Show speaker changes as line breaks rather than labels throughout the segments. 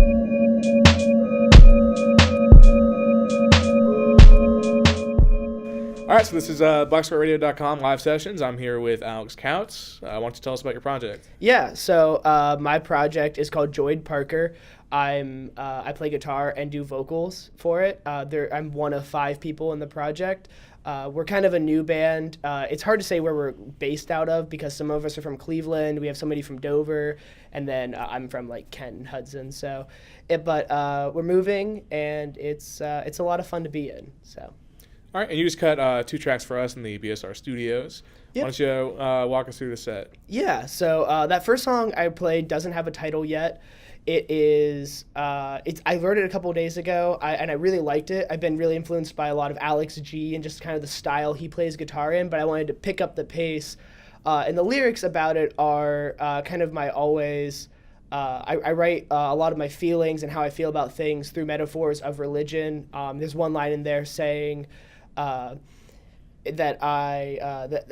All right, so this is BlackSquirrelRadio.com live sessions. I'm here with Alex Couts. Why don't you tell us about your project?
Yeah, so my project is called Joyd Parker. I play guitar and do vocals for it. I'm one of 5 people in the project. We're kind of a new band. It's hard to say where we're based out of because some of us are from Cleveland. We have somebody from Dover, and then I'm from like Kent and Hudson. But we're moving, and it's a lot of fun to be in. So.
All right, and you just cut 2 tracks for us in the BSR studios. Yep. Why don't you walk us through the set?
Yeah, so that first song I played doesn't have a title yet. It is, I learned it a couple of days ago, and I really liked it. I've been really influenced by a lot of Alex G and just kind of the style he plays guitar in, but I wanted to pick up the pace. And the lyrics about it are kind of my always... I write a lot of my feelings and how I feel about things through metaphors of religion. There's one line in there saying... that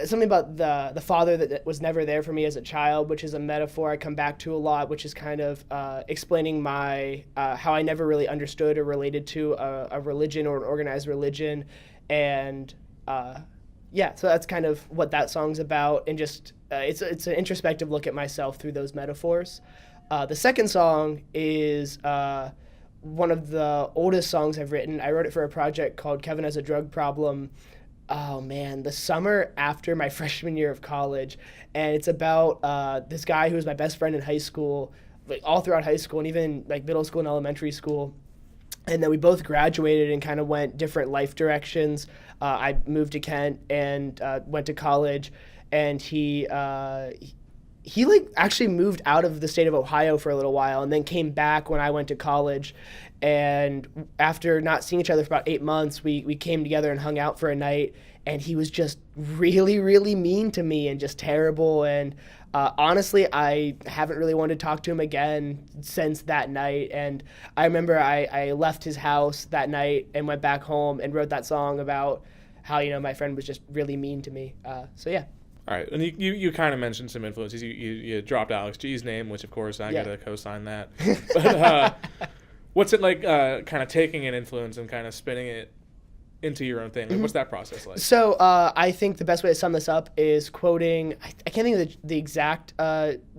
something about the father that was never there for me as a child, which is a metaphor I come back to a lot, which is kind of explaining my how I never really understood or related to a religion or an organized religion, and so that's kind of what that song's about, and just it's an introspective look at myself through those metaphors. The second song is one of the oldest songs I've written. I wrote it for a project called Kevin Has a Drug Problem. Oh man, the summer after my freshman year of college. And it's about this guy who was my best friend in high school, like all throughout high school and even like middle school and elementary school. And then we both graduated and kind of went different life directions. I moved to Kent and went to college, and he like actually moved out of the state of Ohio for a little while and then came back when I went to college. And after not seeing each other for about 8 months, we came together and hung out for a night, and he was just really, really mean to me and just terrible. And honestly, I haven't really wanted to talk to him again since that night. And I remember I left his house that night and went back home and wrote that song about how, my friend was just really mean to me. So yeah.
All right, and you kind of mentioned some influences. You dropped Alex G's name, which of course I got to co-sign that. But what's it like kind of taking an influence and kind of spinning it into your own thing? Like, what's that process like?
So I think the best way to sum this up is quoting, I can't think of the exact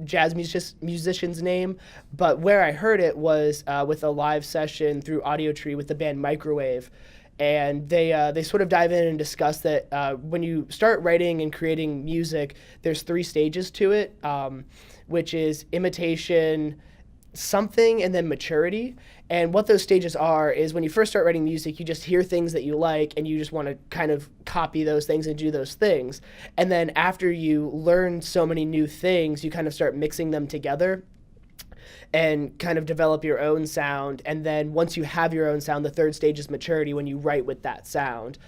jazz musician's name, but where I heard it was with a live session through Audiotree with the band Microwave. And they sort of dive in and discuss that when you start writing and creating music, there's 3 stages to it, which is imitation, something, and then maturity. And what those stages are is when you first start writing music, you just hear things that you like and you just want to kind of copy those things and do those things. And then after you learn so many new things, you kind of start mixing them together and kind of develop your own sound. And then once you have your own sound, the 3rd stage is maturity, when you write with that sound.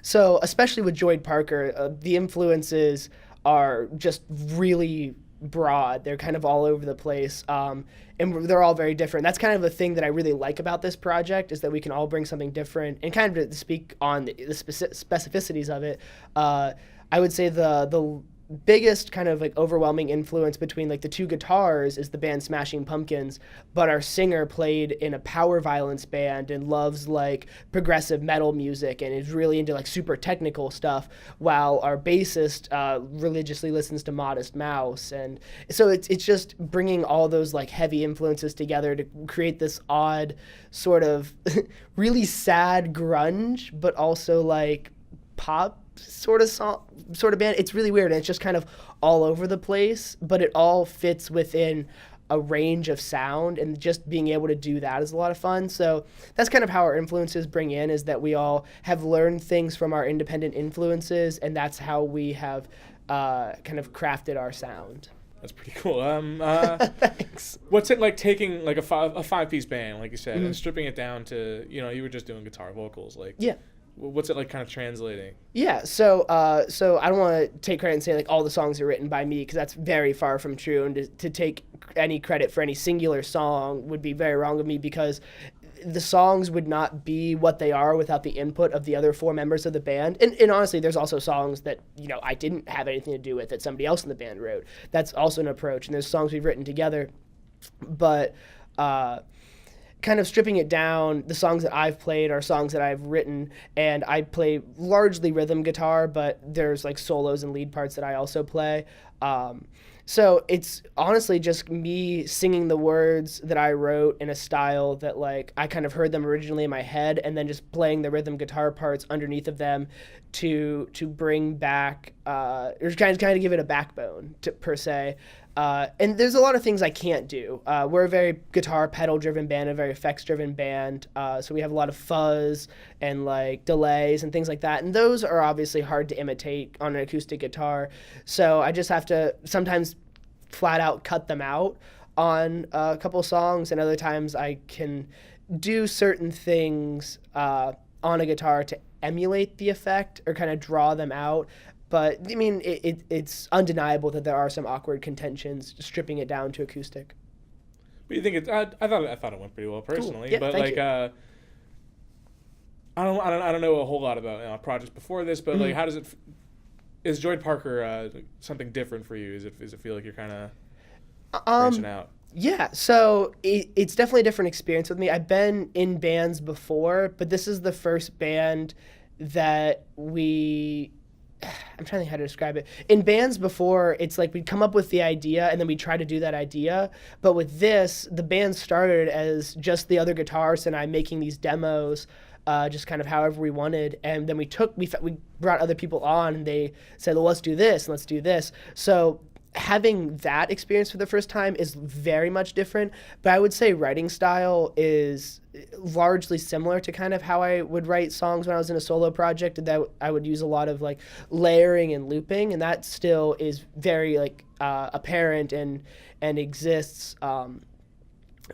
So especially with Joyd Parker, the influences are just really broad. They're kind of all over the place, and they're all very different. That's kind of the thing that I really like about this project, is that we can all bring something different. And kind of to speak on the specificities of it, I would say the biggest kind of like overwhelming influence between like the 2 guitars is the band Smashing Pumpkins, but our singer played in a power violence band and loves like progressive metal music and is really into like super technical stuff, while our bassist religiously listens to Modest Mouse. And so it's just bringing all those like heavy influences together to create this odd sort of really sad grunge, but also like pop sort of band. It's really weird, and it's just kind of all over the place, but it all fits within a range of sound, and just being able to do that is a lot of fun. So that's kind of how our influences bring in, is that we all have learned things from our independent influences, and that's how we have kind of crafted our sound.
That's pretty cool.
Thanks.
What's it like taking like a 5-piece band, like you said, and stripping it down to, you were just doing guitar vocals, like
yeah.
What's it like kind of translating?
Yeah, so I don't want to take credit and say like all the songs are written by me, because that's very far from true, and to take any credit for any singular song would be very wrong of me, because the songs would not be what they are without the input of the other 4 members of the band. And honestly, there's also songs that, I didn't have anything to do with, that somebody else in the band wrote. That's also an approach, and there's songs we've written together. But kind of stripping it down, the songs that I've played are songs that I've written, and I play largely rhythm guitar, but there's like solos and lead parts that I also play. So it's honestly just me singing the words that I wrote in a style that like I kind of heard them originally in my head, and then just playing the rhythm guitar parts underneath of them to bring back or kind of give it a backbone per se. And there's a lot of things I can't do. We're a very guitar pedal driven band, a very effects driven band. So we have a lot of fuzz and like delays and things like that. And those are obviously hard to imitate on an acoustic guitar. So I just have to sometimes flat out cut them out on a couple songs. And other times I can do certain things on a guitar to emulate the effect or kind of draw them out. But I mean, it's undeniable that there are some awkward contentions stripping it down to acoustic.
But you think it's? I thought it went pretty well personally.
Cool. Yeah,
but like, I don't know a whole lot about projects before this. But like, how does it? Is Joyd Parker something different for you? Does it feel like you're kind of branching out?
Yeah, so it's definitely a different experience with me. I've been in bands before, but this is the first band that I'm trying to think how to describe it. In bands before, it's like we'd come up with the idea and then we'd try to do that idea. But with this, the band started as just the other guitarists and I making these demos, just kind of however we wanted. And then we brought other people on and they said, well, let's do this and let's do this. So having that experience for the first time is very much different, but I would say writing style is largely similar to kind of how I would write songs when I was in a solo project, that I would use a lot of like layering and looping, and that still is very like apparent and exists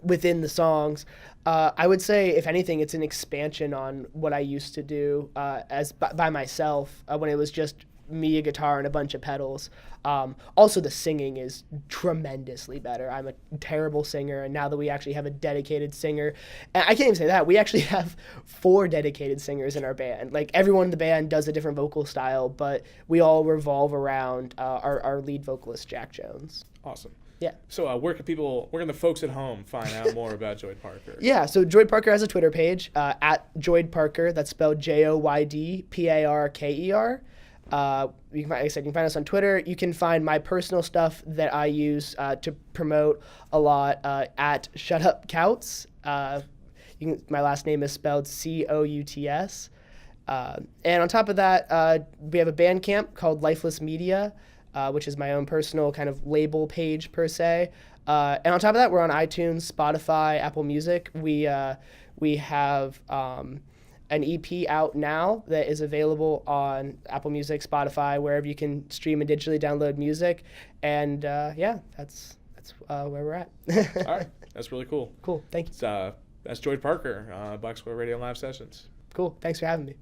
within the songs. I would say, if anything, it's an expansion on what I used to do by myself when it was just me, a guitar, and a bunch of pedals. Also, the singing is tremendously better. I'm a terrible singer, and now that we actually have a dedicated singer, and I can't even say that, we actually have 4 dedicated singers in our band. Like, everyone in the band does a different vocal style, but we all revolve around our lead vocalist, Jack Jones.
Awesome.
Yeah.
So where can the folks at home find out more about Joyd Parker?
Yeah, so Joyd Parker has a Twitter page, at Joyd Parker. That's spelled JoydParker. You can find us on Twitter. You can find my personal stuff that I use to promote a lot at Shut Up Couts. My last name is spelled Couts. And on top of that, we have a Bandcamp called Lifeless Media, which is my own personal kind of label page per se. And on top of that, we're on iTunes, Spotify, Apple Music. We have an EP out now that is available on Apple Music, Spotify, wherever you can stream and digitally download music. And that's where we're at.
All right, that's really cool.
Cool, thank you.
That's Joyd Parker, Black Squirrel Radio Live Sessions.
Cool, thanks for having me.